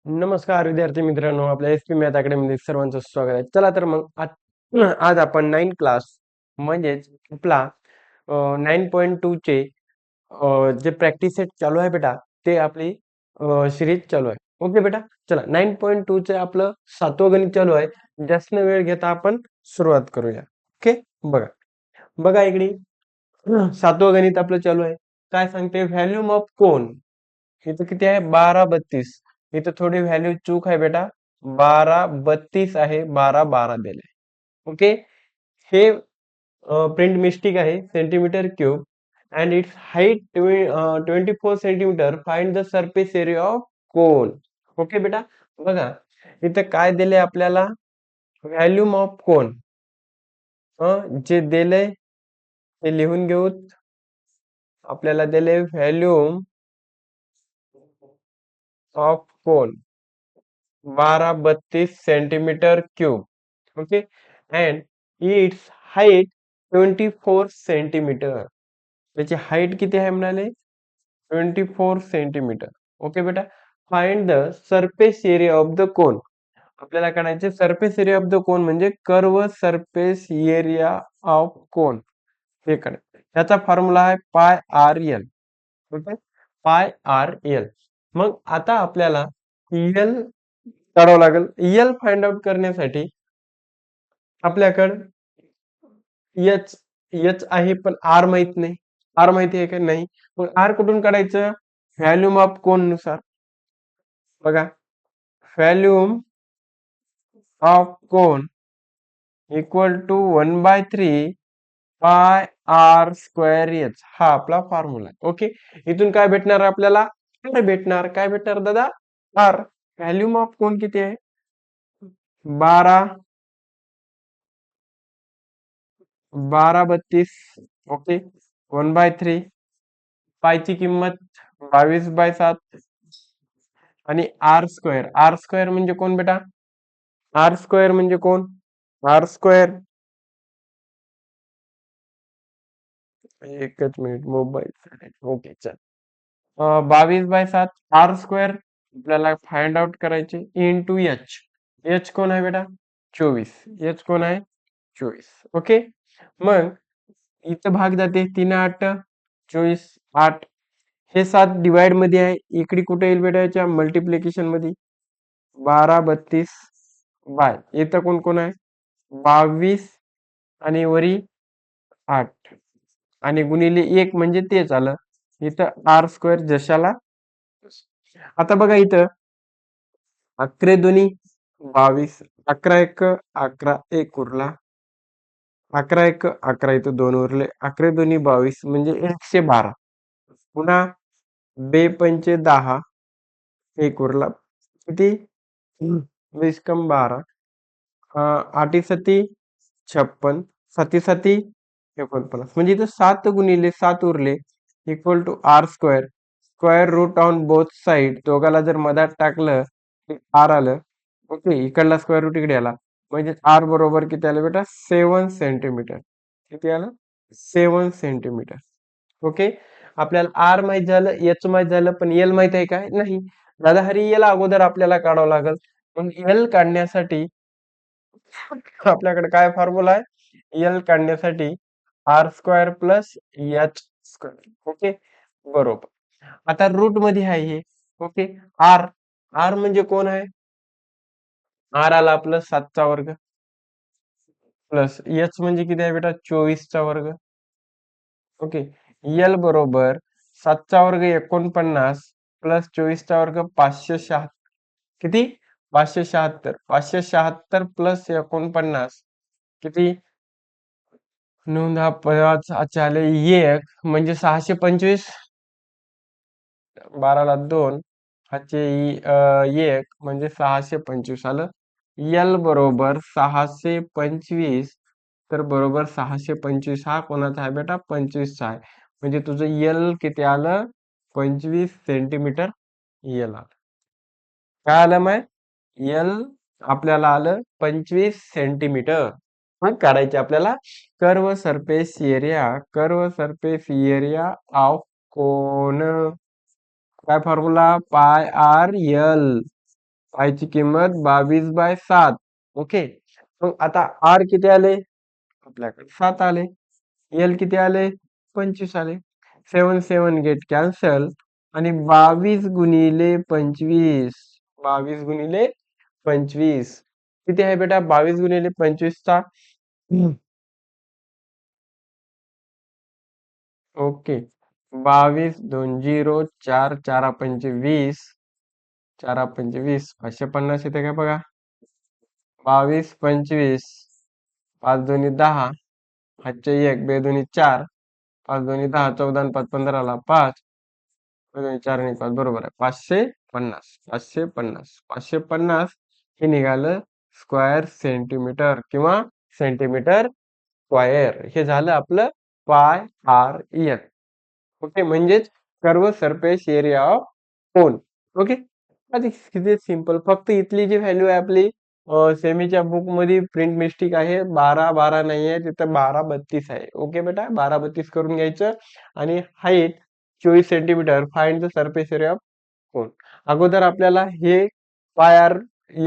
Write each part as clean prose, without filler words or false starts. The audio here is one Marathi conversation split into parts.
नमस्कार विद्यार्थी मित्रांनो, आपल्या एस पी मॅथ अकॅडमीमध्ये सर्वांचं स्वागत आहे. चला तर मग आज आपण 9 क्लास म्हणजेच आपला 9.2 चे जे प्रॅक्टिस सेट चालू आहे बेटा, ते आपली सिरीज चालू आहे. ओके बेटा, चला 9.2 चे आपलं 7वं गणित चालू आहे. जास्त न वेळ घेता आपण सुरुवात करूया. ओके, बघा बघा इकडे 7वं गणित आपलं चालू आहे. काय सांगते? व्हॅल्यूम ऑफ कोन. इथं किती आहे? 1232. इथं थोडी व्हॅल्यू चूक आहे बेटा. 1232 आहे, 12 दिले. ओके, हे प्रिंट मिस्टेक आहे. Centimetre cube and its height 24 centimetre. Find the surface area of cone. Okay बेटा, बघा इथं काय दिले आपल्याला? व्हॅल्यूम ऑफ कोन जे दिले ते लिहून घेऊत. आपल्याला दिले volume of cone 1232 centimetre cube. Okay, and its height 24 centimetre. त्याची हाईट किती आहे म्हणाले? 24 सेंटीमीटर. ओके बेटा, find the surface area of the cone. आपल्याला काढायचे surface area of the cone म्हणजे curve surface area of cone. हे काढायचं. त्याचा फॉर्म्युला आहे pi r l. Okay, pi r l. मग आता आपल्याला एल काढावं लागेल. एल फाइंड आउट करण्यासाठी आपल्याकडं एच एच आहे, पण आर माहित नाही. आर माहिती आहे का? नाही. मग आर कुठून काढायचं? व्हॅल्यूम ऑफ कोन नुसार. बघा, volume of cone equal to 1/3 pi R square H. हा आपला फॉर्म्युला आहे. ओके, इथून काय भेटणार आपल्याला? आर भेटणार. काय भेटणार दादा? आर. व्हॅल्यूम ऑफ कोन किती आहे? 1232. ओके, 1/3. पायची किंमत 22/7 आणि आर स्क्वेअर. आर स्क्वेअर म्हणजे कोण बेटा? आर स्क्वेअर म्हणजे कोण? आर स्क्वेअर, एकच मिनिट मोबाईल. ओके चल, 22/7 आर स्क्वेअर आपल्याला फाइंड आउट करायचे. Into H. एच कोण आहे बेटा? 24. एच कोण आहे? 24. ओके, मग इथं भाग जाते. 3 8 24. 8 हे 7 डिवाइड मध्ये आहे. इकडे कुठे येईल बेटा? याच्या मल्टिप्लिकेशन मध्ये. 1232 बाय इथं कोण कोण आहे? 22 आणि वरी 8 आणि गुणिले 1 म्हणजे तेच आलं. इथं आर स्क्वेअर जशाला. आता बघा इथं 11 दुनी 22. 11 1 11 1 उरला. 11 1 11 इथं 2 उरले. 11 दुनी 22 म्हणजे 112. पुन्हा 2 पंचे 10 एक उरला. किती? 20 कम 12. 8 सती 56. 7 सती 49. म्हणजे इथं 7 गुणिले 7 उरले equal to r square. Square root on both side. दोघाला जर मधात टाकलं आर आलं. ओके, इकडला स्क्वेअर रूट इकडे आला म्हणजे आर बरोबर किती आलं बेटा? 7 सेंटीमीटर. किती आलं? 7 सेंटीमीटर. ओके, आपल्याला आर माहित झालं, एच माहित झालं, पण एल माहित आहे काय? नाही. दादा हरी एल अगोदर आपल्याला काढावं लागेल. मग एल काढण्यासाठी आपल्याकडे काय फॉर्म्युला आहे? एल काढण्यासाठी R square plus H square. Okay, बरोबर. आता रूट मध्ये आहे हे. Okay, R. आर म्हणजे कोण आहे? आर आला आपलं 7चा वर्ग प्लस एच म्हणजे किती आहे बेटा? 24चा वर्ग. ओके, एल बरोबर 7चा वर्ग 49 प्लस 24चा वर्ग 576. किती? 576. 576 प्लस 49 किती? 9 10 5 आले 1 म्हणजे 625. 12ला 2 हाचे 1 म्हणजे 625 आलं. एल बरोबर 625. तर बरोबर 625 हा कोणाचा आहे बेटा? 25चा आहे. म्हणजे तुझं एल किती आलं? 25 सेंटीमीटर एल आलं. काय आलं माय? एल आपल्याला आलं 25 सेंटीमीटर. मग काढायचे आपल्याला curve surface area. Curve surface area of कोन. काय फॉर्म्युला? पाय आर एल. पायची किंमत 22/7. ओके. मग आता आर किती आले? आपल्याकडे 7 आले. एल किती आले? 25 आले. 7 7 गेट कॅन्सल आणि 22 गुणिले 25. 22 गुणिले 25 किती आहे बेटा? 22 गुणिले 25 चा ओके. 22 2 0 4 4 पंचे 20 4 पंचे 20 550 येते का बघा? 22 25 5 दोन्ही 10 हातचे 1 2 दोन्ही 4 5 दोन्ही 10 14 आणि 5 15ला 5 4 आणि 5 बरोबर आहे 550 550 550 हे निघालं स्क्वेअर सेंटीमीटर किंवा सेंटीमीटर स्क्वेअर. हे झालं आपलं पाय आर एल. ओके. म्हणजेच curve surface area of cone. Okay. आधी किती सिंपल. फक्त इथली जी व्हॅल्यू आहे आपली सेमीच्या बुक मध्ये प्रिंट मिस्टेक आहे. 12 12 नाही आहे, तिथं 12 32 आहे. ओके बेटा, 12 32 करून घ्यायचं. आणि height 24 centimetre. Find the surface area of कोन. अगोदर आपल्याला हे पाय आर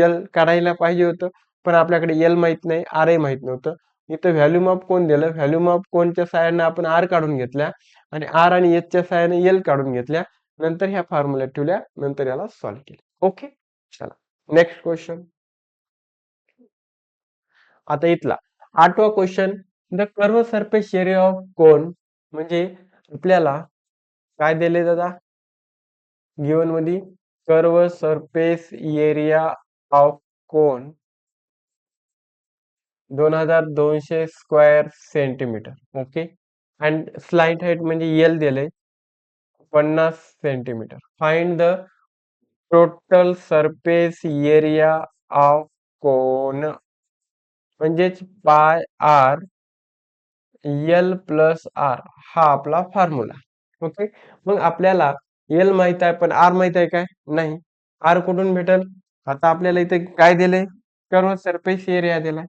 एल काढायला पाहिजे होतं, पण आपल्याकडे एल माहित नाही, आर माहित नव्हतं. इथं व्हॅल्यूम ऑफ कोन दिलं. व्हॅल्यूम ऑफ कोनच्या सहाय्याने आपण आर काढून घेतल्या आणि आर आणि एच च्या सहाय्याने एल काढून घेतल्या. नंतर ह्या फॉर्म्युल्यात ठेवल्या, नंतर याला सॉल्व्ह केलं. ओके. चला नेक्स्ट क्वेश्चन. आता इथला 8वा question. The curve surface area of cone. म्हणजे आपल्याला काय दिले दादा गिवन मध्ये? Curve surface area of cone 2200 square centimetre. Okay. And slight height म्हणजे एल दिले 50 centimetre. Find the total surface area of cone. म्हणजेच pi r l plus R हा आपला फॉर्म्युला. ओके. मग आपल्याला एल माहित आहे, पण आर माहित आहे काय? नाही. आर कुठून भेटल? आता आपल्याला इथे काय दिले? कर्व सरफेस एरिया दिलाय.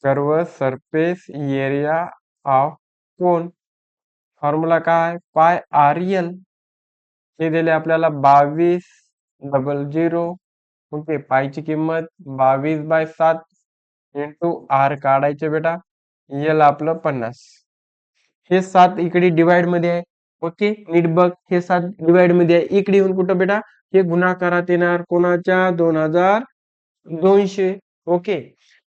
Curve surface area of cone formula काय? Pi r L. हे दिले आपल्याला 2200. ओके. पायची किंमत 22/7 इंटू आर काढायचे बेटा. एल आपलं 50. हे 7 इकडे डिवाइड मध्ये आहे. ओके. नीट बघ, हे 7 डिवाइड मध्ये आहे. इकडे येऊन कुठं बेटा? हे गुणाकारात येणार कोणाच्या? 2200. ओके.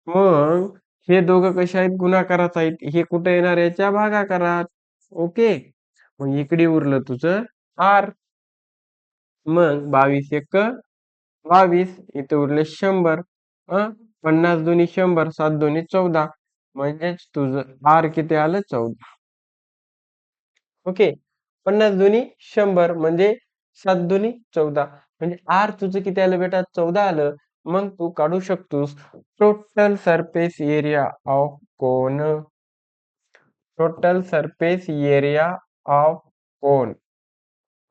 मग हे दोघं कसे आहेत? गुणाकारात आहेत. हे कुठे येणार? याच्या भागाकारात. ओके. मग इकडे उरलं तुझं आर. मग 22 एक 22. इथे उरले 100. 50 दोन्ही 100 7 दोन्ही 14. म्हणजेच तुझं आर किती आलं? 14. ओके. 50 दोन्ही 100 म्हणजे 7 दोन्ही 14. म्हणजे आर तुझं किती आलं बेटा? 14 आलं. मग तू काढू शकतोस total surface area of cone. Total surface area of cone.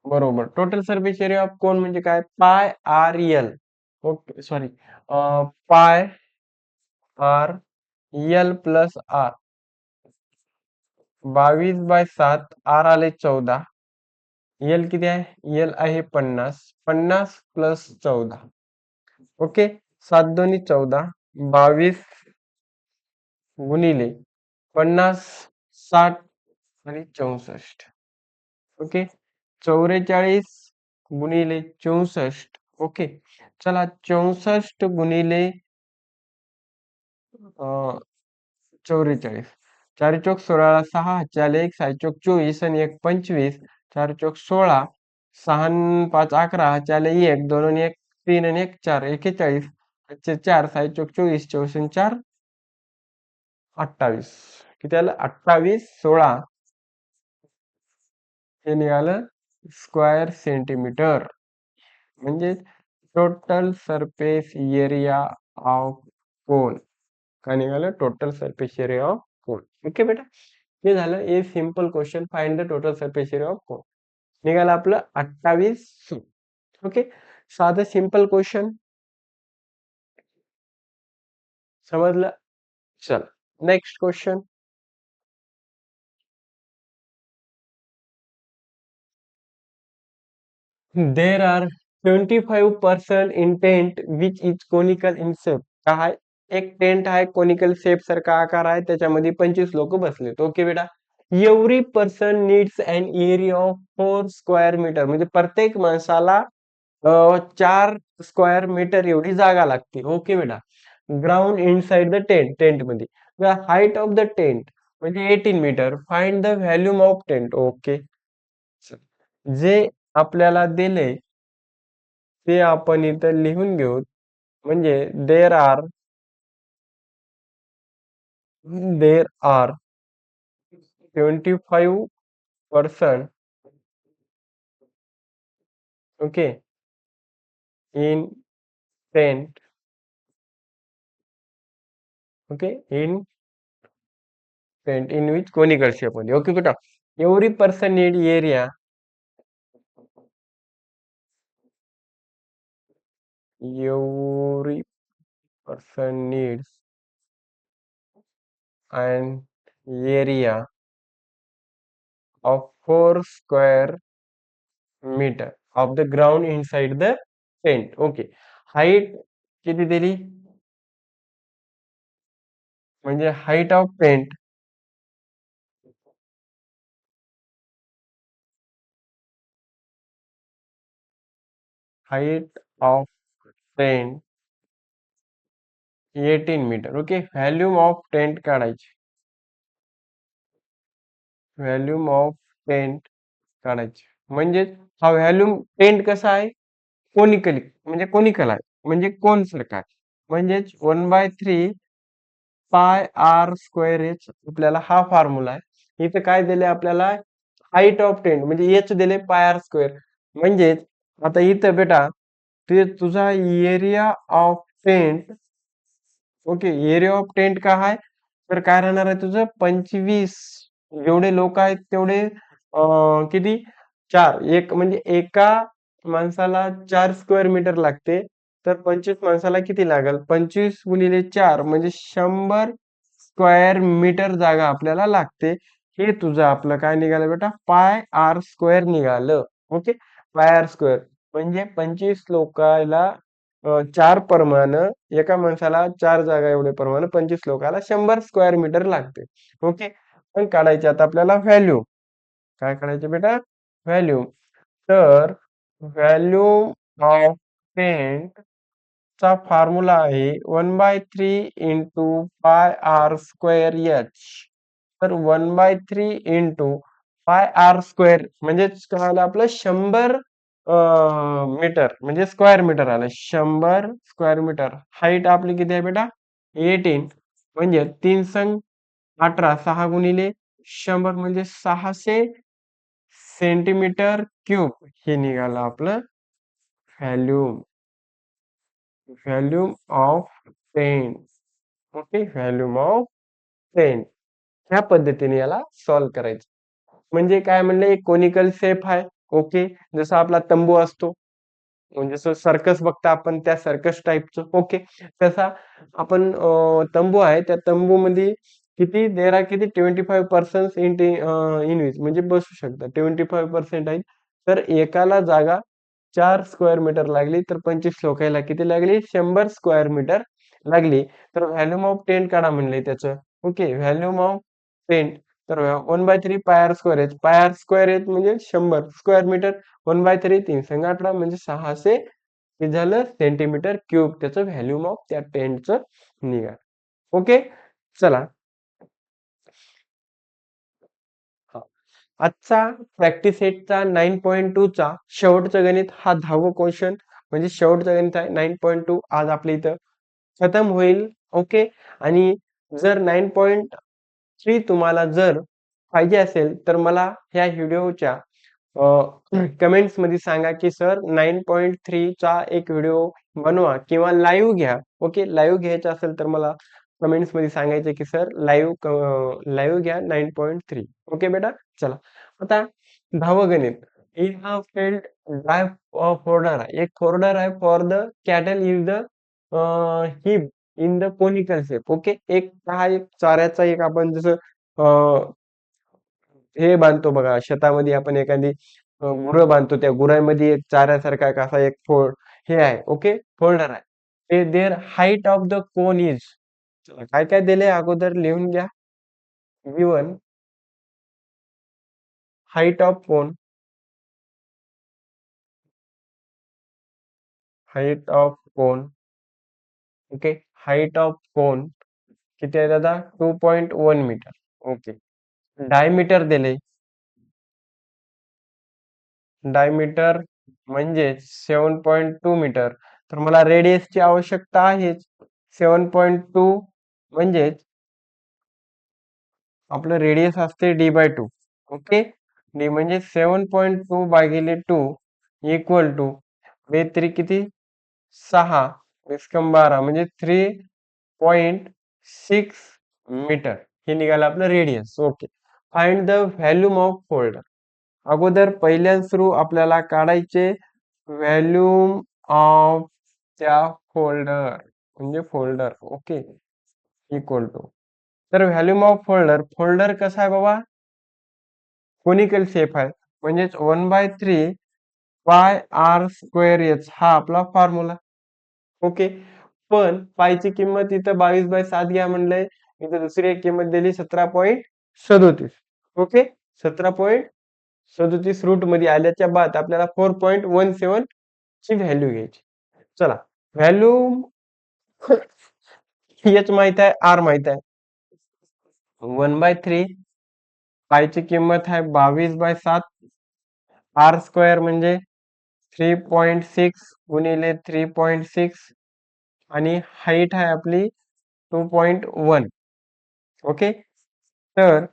बरोबर. Total surface area of cone म्हणजे काय? Pi r l. Okay. Sorry, pi r l plus r. 22/7. R आले 14. एल किती आहे? एल आहे 50. 50 प्लस 14. ओके. 7 दोन्ही 14. 22 गुणिले 50 60 आणि 64. ओके. 44 गुणिले 64. ओके. चला 64 गुणिले 44. 4 चोक 16, 6 चाले 1 6 चोक 24 आणि 1 25. 4 चोक 16, 6 आणि 5 11, चाले 1 2 आणि 1 3 आणि 1 4 41. 4 6 चोक 24 24 आणि 4 28. किती आलं? 28 16. हे निघालं स्क्वेअर सेंटीमीटर. म्हणजे टोटल सरफेस एरिया ऑफ कोन. काय निघालं? Total surface area of cone. Okay बेटा. हे झालं a simple question. Find the total surface area of कोन. निघालं आपलं 28. ओके. साधं सिंपल क्वेश्चन. समजलं? चल next question. There are 25% in tent which is conical in shape. काय एक टेंट आहे कोनिकल शेप सारखा आकार आहे त्याच्यामध्ये 25 लोक बसलेत. ओके बेटा. Every person needs an area of 4 square metre म्हणजे प्रत्येक माणसाला 4 स्क्वेअर मीटर एवढी जागा लागते. ओके बेटा. ग्राउंड इनसाइड द टेंट मध्ये. The height of the tent म्हणजे 18 metre. Find the volume of tent. Okay. जे आपल्याला दिले ते आपण इथं लिहून घेऊ. म्हणजे there are 25% okay in tent. Okay in tent in which conical shape मध्ये. ओके बेटा. Every person need area every person needs an area of 4 square meter of the ground inside the tent. Okay. Height किती दिली म्हणजे height of tent height of tent 18 metre. Okay. Volume of tent काढायची. व्हॅल्यूम ऑफ टेंट काढायची म्हणजे हा व्हॅल्यूम टेंट कसा आहे कोनिकली म्हणजे कोनिकल आहे म्हणजे कोन सारखा आहे. म्हणजेच 1/3 पाय आर स्क्वेअर एच आपल्याला हा फॉर्म्युला आहे. इथं काय दिले आपल्याला हाईट ऑफ टेंट म्हणजे एच दिले पाय आर स्क्वेअर. म्हणजेच आता इथं बेटा ते तुझा area of tent. Okay. Area of tent का आहे तर काय राहणार आहे तुझं 25 जेवढे लोक आहेत तेवढे किती 4 एक म्हणजे एका माणसाला 4 स्क्वेअर मीटर लागते. तर 25 माणसाला किती लागेल 25 × 4 म्हणजे 100 स्क्वेअर मीटर जागा आपल्याला लागते. हे तुझं आपलं काय निघालं बेटा पाय आर स्क्वेअर निघालं. ओके. पाय आर स्क्वेअर म्हणजे 25 लोकाला 4 प्रमाण एका माणसाला 4 जागा एवढे प्रमाण 25 लोकाला 100 स्क्वेअर मीटर लागते. ओके. पण काढायचे आता आपल्याला व्हॅल्यू. काय काढायचे बेटा व्हॅल्यू. तर व्हॅल्यूम ऑफ टेंट चा फॉर्म्युला आहे 1/3 पाय आर स्क्वेअर एच. तर 1/3 पाय आर स्क्वेअर म्हणजे काय आलं आपलं 100 मीटर म्हणजे स्क्वेअर मीटर आलं 100 स्क्वेअर मीटर. हाईट आपली किती आहे बेटा 18 म्हणजे 3 × 18 6 × 100 म्हणजे 600 सेंटीमीटर क्यूब हे निघालं आपलं volume. Volume of tent. Okay. Volume of tent ह्या पद्धतीने याला सॉल्व्ह करायचं. म्हणजे काय म्हणले एक कोनिकल शेप आहे. ओके. जसा आपला तंबू असतो म्हणजे जसं सर्कस बघता आपण त्या सर्कस टाईपचं. ओके. तसा आपण तंबू आहे त्या तंबू मध्ये किती देरा किती 25% इन वीज म्हणजे बसू शकतात 25% आहे. तर एकाला जागा 4 स्क्वेअर मीटर लागली तर 25 लोकांना किती लागली 100 स्क्वेअर मीटर लागली. तर व्हॅल्यूम ऑफ टेंट काढा म्हणले त्याचं. ओके. व्हॅल्यूम ऑफ टेंट तर 1/3 पाय आर स्क्वेअर एच म्हणजे 100 स्क्वेअर मीटर. 1/3 3 × 18 म्हणजे 600 हे झालं सेंटीमीटर क्यूब त्याचं व्हॅल्यूम ऑफ त्या टेंटचं निघा. ओके. चला आजचा प्रॅक्टिस सेटचा 9.2 चा शेवटचं गणित हा 10वं क्वेश्चन म्हणजे शेवटचं गणित आहे 9.2 आज आपल्या इथं खतम होईल. ओके. आणि जर 9.3 तुम्हाला जर पाहिजे असेल तर मला ह्या व्हिडिओच्या कमेंट्स मध्ये सांगा की सर 9.3 चा एक व्हिडिओ बनवा किंवा लाईव्ह घ्या. ओके. लाईव्ह घ्यायचं असेल तर मला कमेंट्स मध्ये सांगायचे की सर लाईव्ह घ्या 9.3. ओके बेटा. चला आता 10वं गणित. इन अ फील्ड ड्राय फोर्डर एक फोर्डर आहे for the cattle is the heap in the conical shape. Okay. एक हा एक चाऱ्याचा एक आपण जसं हे बांधतो बघा शेतामध्ये आपण एखादी गुरं बांधतो त्या गुरांमध्ये एक चाऱ्यासारखा कसा एक हे आहे ओके फोल्डर आहे ते there height of the cone is काय काय दिले अगोदर लिहून घ्या given height of cone height of cone okay height of cone किती आहे दादा 2.1 मीटर ओके डायमीटर दिले डायमीटर म्हणजे 7.2 मीटर तर मला रेडियसची आवश्यकता आहेच 7.2 म्हणजेच आपलं रेडियस असते d/2 ओके डी म्हणजे 7.2 भागिले 2 इक्वल टू बेत्री किती 6 बेस्कम 12 म्हणजे 3.6 मीटर हे निघालं आपलं radius okay find the volume of folder अगोदर पहिल्या थ्रू आपल्याला काढायचे व्हॅल्यूम ऑफ त्या फोल्डर म्हणजे फोल्डर ओके इक्वल टू तर व्हॅल्यूम ऑफ फोल्डर फोल्डर कसा आहे बाबा कोनिकल शेप आहे म्हणजेच 1/3 पाय आर स्क्वेअर एच हा आपला फॉर्म्युला ओके पण पायची किंमत इथं 22/7 घ्या म्हणलंय इथं दुसरी एक किंमत दिली 17.37 ओके 17.37 रूट मध्ये आल्याच्या बाद आपल्याला 4.17 ची व्हॅल्यू घ्यायची चला व्हॅल्यू एच माहित आहे आर माहित आहे 1/3 पायची किंमत आहे 22/7 आर स्क्वेअर म्हणजे 3.6 गुणिले 3.6 आणि हाईट आहे आपली 2.1 ओके तर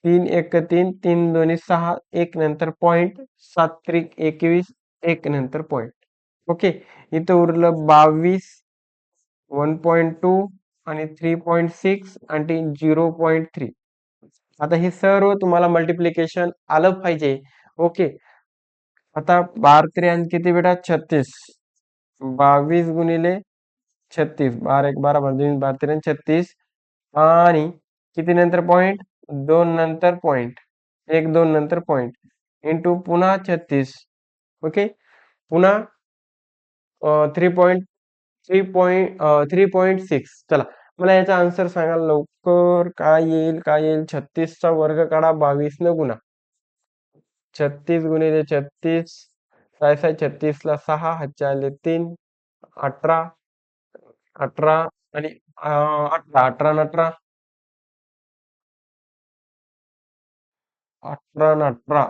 3 1 3 3 2 6 1 नंतर पॉइंट 7 3 21 1 नंतर पॉइंट ओके इथं उरलं 22 1.2 आणि 3.6 आणि 0.3 आता हे सर्व तुम्हाला मल्टिप्लिकेशन आलं पाहिजे ओके आता 12 आणि किती बेटा 36 22 गुणिले 36 12 1 12 12 36 आणि किती नंतर पॉइंट 2 नंतर पॉइंट 1 2 नंतर पॉइंट इंटू पुन्हा 36 ओके पुन्हा 3.6 चला मला याचा आन्सर सांगा लवकर काय येईल 36 चा वर्ग काढा 22 न गुणा 36 गुणिले 36 काय 36 ला 6 हातच्या आले 3 18 18 आणि 18 18 न 18 18 न 18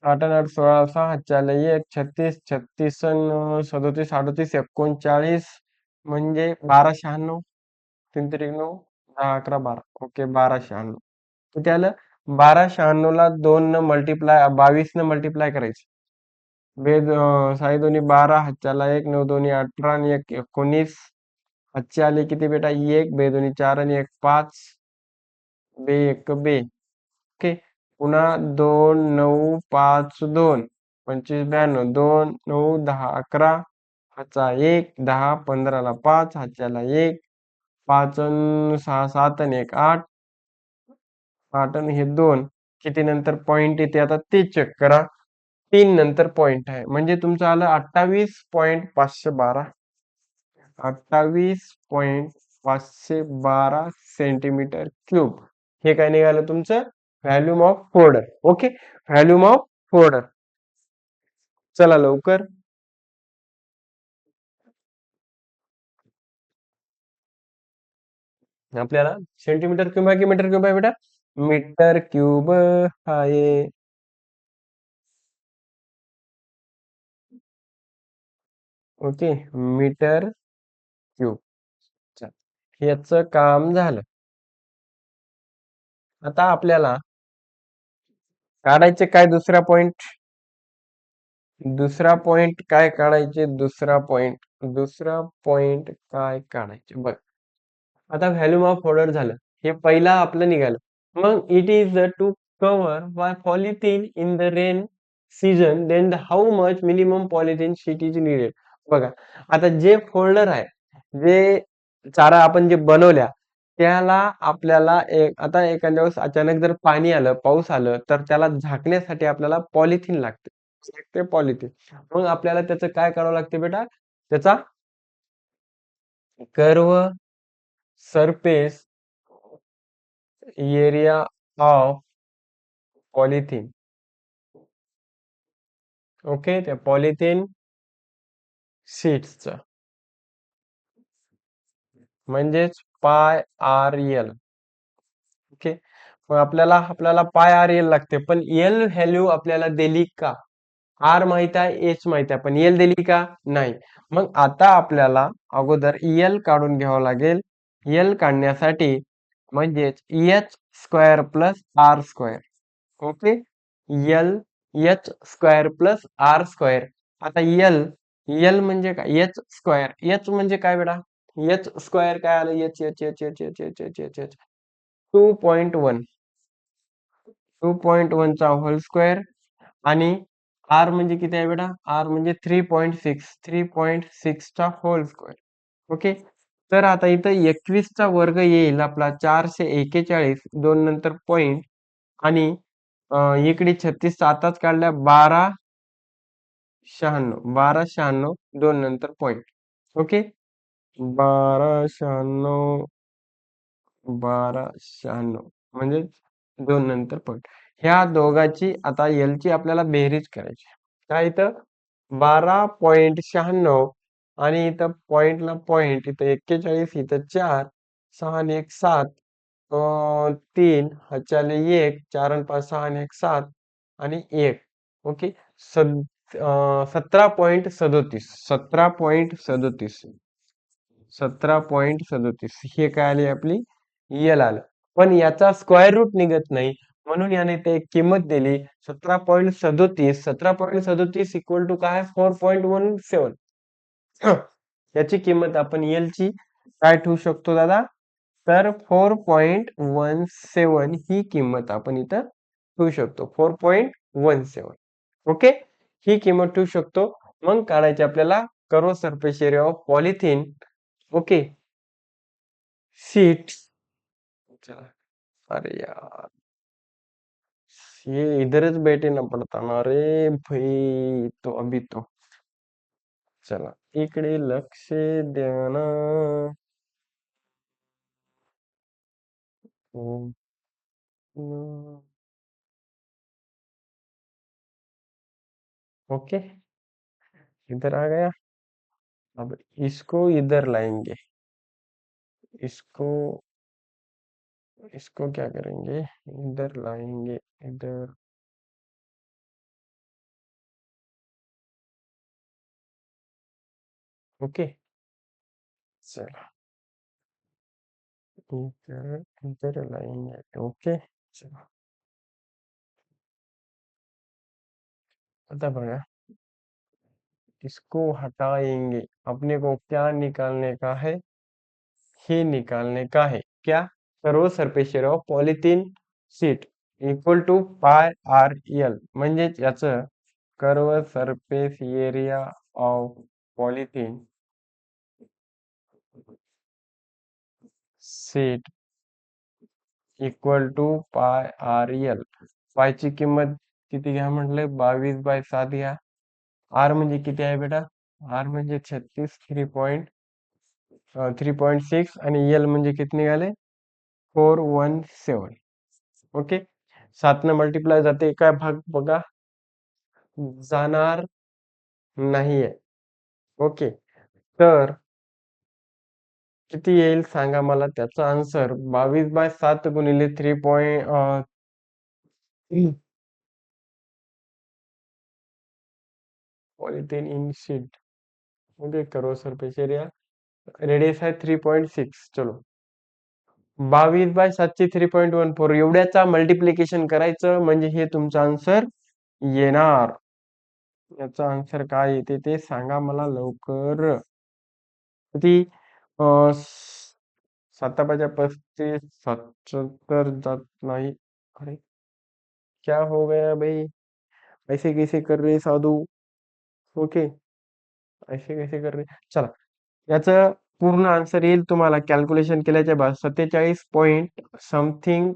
8 आणि 8 16 6 हातच्या आले 1 36 36 37 38 39 म्हणजे 1296 3 3 9 10 11 12 ओके 1296 किती आलं 1296 ला 2 न मल्टिप्लाय 22 न मल्टिप्लाय करायचं बेद साई दोन्ही 12 हातच्याला 1 9 दोन्ही 18 आणि 1 19 हातचे आले किती बेटा 1 बे दोन्ही 4 आणि 1 5 बे 1 बे ओके पुन्हा 2 9 5 2 25 92 2 9 10 11 हातचा 1 10 15 ला 5 हातच्याला 1 5 6 7 आणि 1 8 8 आणि हे 2 किती नंतर पॉइंट येते आता ते चेक करा 3 नंतर पॉइंट आहे म्हणजे तुमचं आलं 28.512 28.512 सेंटीमीटर क्यूब हे काय निघालं तुमचं volume of folder okay volume of folder चला लवकर आपल्याला सेंटीमीटर क्यूब आहे की मीटर क्यूब आहे बेटा मीटर क्यूब आहे ओके मीटर क्यूब याचं काम झालं आता आपल्याला काढायचे काय दुसरा पॉइंट काय काढायचे दुसरा पॉइंट काय काढायचे बघ आता व्हॅल्यूम ऑफ फोल्डर झालं हे पहिला आपलं निघालं मग it is to cover by polythene in the rain season then how much minimum polythene sheet is needed बघा आता जे फोल्डर आहे जे चारा आपण जे बनवल्या त्याला आपल्याला आता एखाद्या वेळेस अचानक जर पाणी आलं, पाऊस आलं, तर त्याला झाकण्यासाठी आपल्याला पॉलिथिन लागते. लागते पॉलिथिन. मग आपल्याला त्याचं काय करावं लागते बेटा? त्याचा curve surface area of polythene. Okay, त्या पॉलिथिन शीट्सचं म्हणजेच पाय आर एल. ओके, मग आपल्याला पाय आर एल लागते, पण एल व्हॅल्यू आपल्याला दिली का? आर माहित आहे, एच माहित आहे, पण एल दिली का? नाही. मग आता आपल्याला अगोदर एल काढून घ्यावं लागेल. एल काढण्यासाठी म्हणजेच H square plus R square. Okay, L H square plus R square. आता एल एल म्हणजे काय? H square. एच म्हणजे काय बेटा? एच स्क्वेअर काय आलं? H H H H H H H H H 2.1. 2.1 चा होल स्क्वेअर आणि आर म्हणजे किती आहे बेटा? आर म्हणजे 3.6. 3.6 चा होल स्क्वेअर. ओके, तर आता इथं 21 चा वर्ग येईल आपला 441. 2 नंतर पॉइंट आणि इकडे 36 आताच काढल्या 1296. 1296 2 नंतर पॉइंट. ओके, 1296 1296 म्हणजे 2 नंतर पॉइंट. ह्या दोघाची आता एल ची आपल्याला बेरीज करायची. काय इथं 12.96 आणि इथं पॉइंटला पॉइंट, इथं 41, इथं 4, 6 आणि 1 7, 3 हाच्याले 1, 4 आणि 5 6 आणि 1 7 आणि 1. ओके, 17.37. 17.37. 17.37 हे काय आली आपली एल आलं. पण याचा स्क्वेअर रूट निघत नाही, म्हणून याने ते एक किंमत दिली 17.37. 17.37 इक्वल टू काय? 4.17. याची किंमत आपण एल ची काय ठेवू शकतो दादा? तर 4.17 ही किंमत आपण इथं ठेवू शकतो. 4.17. ओके, ही किंमत ठेवू शकतो. मग काढायची आपल्याला curve surface area of polythene. Okay, sheet. चला, अरे यार, ये इधरच बैठे ना पडता ना रे भाई, तो अभी तो चला इकडे लक्ष द्या ना. ओके, इधर आ गया. अब इसको इधर लाएंगे. इसको इसको क्या करेंगे? इधर लाएंगे. इधर. ओके, चलो इधर इधर लाएंगे. ओके, चलो आता बघा, इसको हटाएंगे. अपने को क्या निकालने का है? हे निकालने का है क्या? सर्व surface area of polythene sheet equal to pi r l. म्हणजेच याचं curve surface area of polythene sheet equal to pi r l. पायची किंमत किती घ्या म्हटलं? 22/7 घ्या. आर म्हणजे किती आहे बेटा? आर म्हणजे 36. 3.6 आणि एल म्हणजे किती निघाले? 417. ओके, 7 न मल्टिप्लाय जाते, काय भाग बघा जाणार नाहीये. ओके, तर किती येईल सांगा मला? त्याचा आन्सर 22/7 गुणिले 3. Polythene in sheet. ओके, करो सरफेस एरिया. रेडियस आहे 3.6. चलो, 22/7 ची 3.14 एवढ्याचा मल्टिप्लिकेशन करायचं म्हणजे हे तुमचं आन्सर येणार. याचा आन्सर काय येते ते सांगा मला लवकर. किती? 7/35. 77 जात नाही. अरे क्या हो गया भाई? ऐसे कैसे कर रहे साधू? ओके, ऐसे कैसे कर रहे? चला, याचं पूर्ण आन्सर येईल तुम्हाला कॅल्क्युलेशन केल्याच्या बाद 47 पॉइंट समथिंग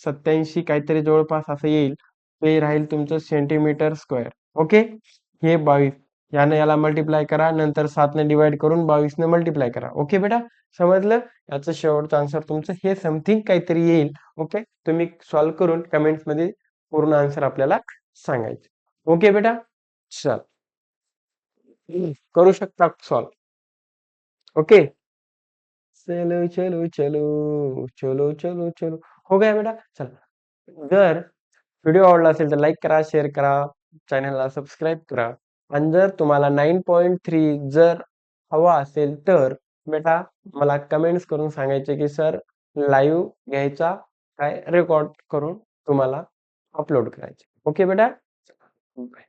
87 काहीतरी जवळपास असं येईल. ते राहील तुमचं सेंटीमीटर स्क्वेअर. ओके. हे 22 याने याला मल्टिप्लाय करा, नंतर 7ने डिवाइड करून 22 ने मल्टिप्लाय करा. ओके बेटा, समजलं? याचं शेवटचं आन्सर तुमचं हे समथिंग काहीतरी येईल. ओके, तुम्ही सॉल्व्ह करून कमेंट्स मध्ये पूर्ण आन्सर आपल्याला सांगायचे. ओके बेटा, चल करू शकता सॉल्व्ह. ओके, चलो चलो चलो चलो चलो चलो. हो गया बेटा. चला, जर व्हिडिओ आवडला असेल तर लाईक करा, शेअर करा, चॅनलला सबस्क्राईब करा. आणि जर तुम्हाला 9.3 जर हवा असेल तर बेटा मला कमेंट्स करून सांगायचे की सर लाईव्ह घ्यायचा काय रेकॉर्ड करून तुम्हाला अपलोड करायचे. ओके बेटा. बाय.